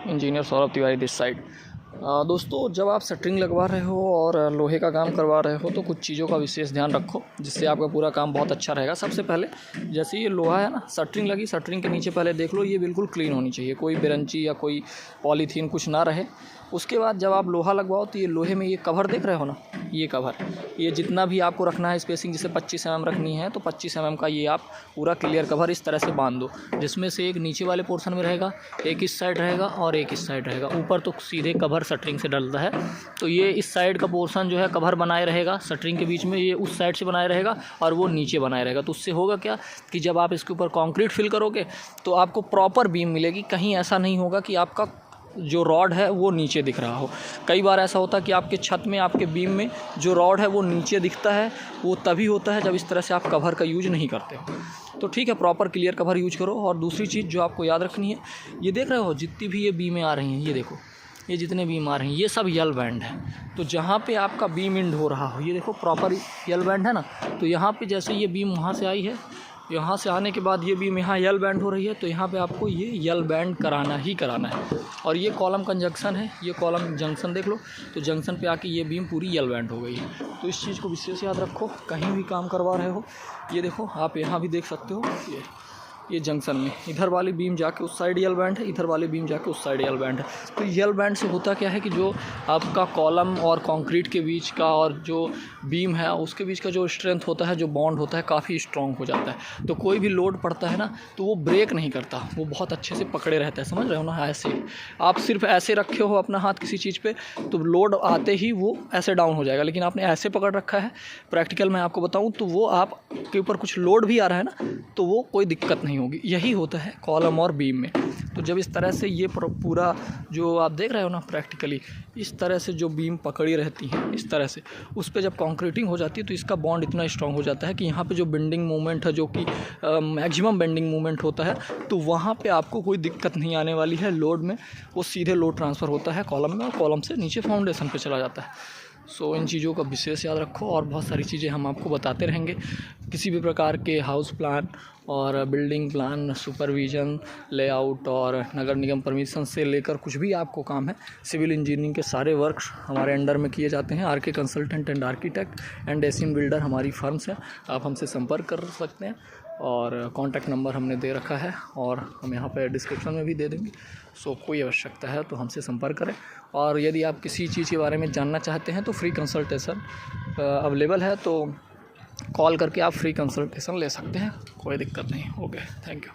Engineer Saurabh Tiwari this side. दोस्तों, जब आप शटरिंग लगवा रहे हो और लोहे का काम करवा रहे हो तो कुछ चीज़ों का विशेष ध्यान रखो जिससे आपका पूरा काम बहुत अच्छा रहेगा। सबसे पहले जैसे ये लोहा है ना, शटरिंग लगी, शटरिंग के नीचे पहले देख लो ये बिल्कुल क्लीन होनी चाहिए, कोई बेरंची या कोई पॉलीथीन कुछ ना रहे। उसके बाद जब आप लोहा लगवाओ तो ये लोहे में ये कवर देख रहे हो ना, ये कवर, ये जितना भी आपको रखना है स्पेसिंग, जैसे 25 mm रखनी है तो 25 mm का ये आप पूरा क्लियर कवर इस तरह से बांध दो, जिसमें से एक नीचे वाले पोर्शन में रहेगा, एक इस साइड रहेगा और एक इस साइड रहेगा। ऊपर तो सीधे कवर शटरिंग से डलता है, तो ये इस साइड का पोर्शन जो है कवर बनाए रहेगा, शटरिंग के बीच में ये उस साइड से बनाए रहेगा और वो नीचे बनाए रहेगा। तो उससे होगा क्या कि जब आप इसके ऊपर कंक्रीट फिल करोगे तो आपको प्रॉपर बीम मिलेगी। कहीं ऐसा नहीं होगा कि आपका जो रॉड है वो नीचे दिख रहा हो। कई बार ऐसा होता है कि आपके छत में, आपके बीम में जो रॉड है वो नीचे दिखता है, वो तभी होता है जब इस तरह से आप कवर का यूज नहीं करते हो। तो ठीक है, प्रॉपर क्लियर कवर यूज करो। और दूसरी चीज़ जो आपको याद रखनी है, ये देख रहे हो जितनी भी ये बीमें आ रही हैं, ये देखो, ये जितने बीम आ रहे हैं ये सब यल बैंड है। तो जहाँ पे आपका बीम इंड हो रहा हो, ये देखो प्रॉपर यल बैंड है ना, तो यहाँ पे जैसे ये बीम वहाँ से आई है, यहाँ से आने के बाद ये बीम यहाँ यल बैंड हो रही है, तो यहाँ पे आपको ये यल बैंड कराना ही कराना है। और ये कॉलम का जंक्शन है, ये कॉलम जंक्शन देख लो, तो जंक्शन पे आके ये बीम पूरी यल बैंड हो गई है। तो इस चीज़ को विशेष याद रखो कहीं भी काम करवा रहे हो। ये देखो, आप यहाँ भी देख सकते हो, ये जंक्शन में इधर वाली बीम जाके उस साइड यल बैंड है, इधर वाली बीम जाके उस साइड यल बैंड है। तो यल बैंड से होता क्या है कि जो आपका कॉलम और कंक्रीट के बीच का और जो बीम है उसके बीच का जो स्ट्रेंथ होता है, जो बॉन्ड होता है, काफ़ी स्ट्रॉन्ग हो जाता है। तो कोई भी लोड पड़ता है ना तो वो ब्रेक नहीं करता, वो बहुत अच्छे से पकड़े रहता है। समझ रहे हो ना? ऐसे आप सिर्फ ऐसे रखे हो अपना हाथ किसी चीज़ पे तो लोड आते ही वो ऐसे डाउन हो जाएगा, लेकिन आपने ऐसे पकड़ रखा है, प्रैक्टिकल में आपको बताऊँ तो वो आपके ऊपर कुछ लोड भी आ रहा है ना तो वो कोई दिक्कत नहीं होगी। यही होता है कॉलम और बीम में। तो जब इस तरह से ये पूरा जो आप देख रहे हो ना प्रैक्टिकली, इस तरह से जो बीम पकड़ी रहती हैं इस तरह से, उस पर जब कंक्रीटिंग हो जाती है तो इसका बॉन्ड इतना स्ट्रांग हो जाता है कि यहाँ पे जो बेंडिंग मूवमेंट है, जो कि मैक्सिमम बेंडिंग मूवमेंट होता है, तो वहाँ पे आपको कोई दिक्कत नहीं आने वाली है लोड में। वो सीधे लोड ट्रांसफ़र होता है कॉलम में और कॉलम से नीचे फाउंडेशन पे चला जाता है। सो इन चीज़ों का विशेष याद रखो और बहुत सारी चीज़ें हम आपको बताते रहेंगे। किसी भी प्रकार के हाउस प्लान और बिल्डिंग प्लान, सुपरविज़न, लेआउट और नगर निगम परमिशन से लेकर कुछ भी आपको काम है, सिविल इंजीनियरिंग के सारे वर्क्स हमारे अंडर में किए जाते हैं। RK consultant and architect and Asian builder हमारी फर्म्स हैं। आप हमसे संपर्क कर सकते हैं और कॉन्टैक्ट नंबर हमने दे रखा है और हम यहाँ पे डिस्क्रिप्शन में भी दे देंगे। सो कोई आवश्यकता है तो हमसे संपर्क करें। और यदि आप किसी चीज़ के बारे में जानना चाहते हैं तो फ्री कंसल्टेशन अवेलेबल है, तो कॉल करके आप फ्री कंसल्टेशन ले सकते हैं, कोई दिक्कत नहीं। Okay, thank you.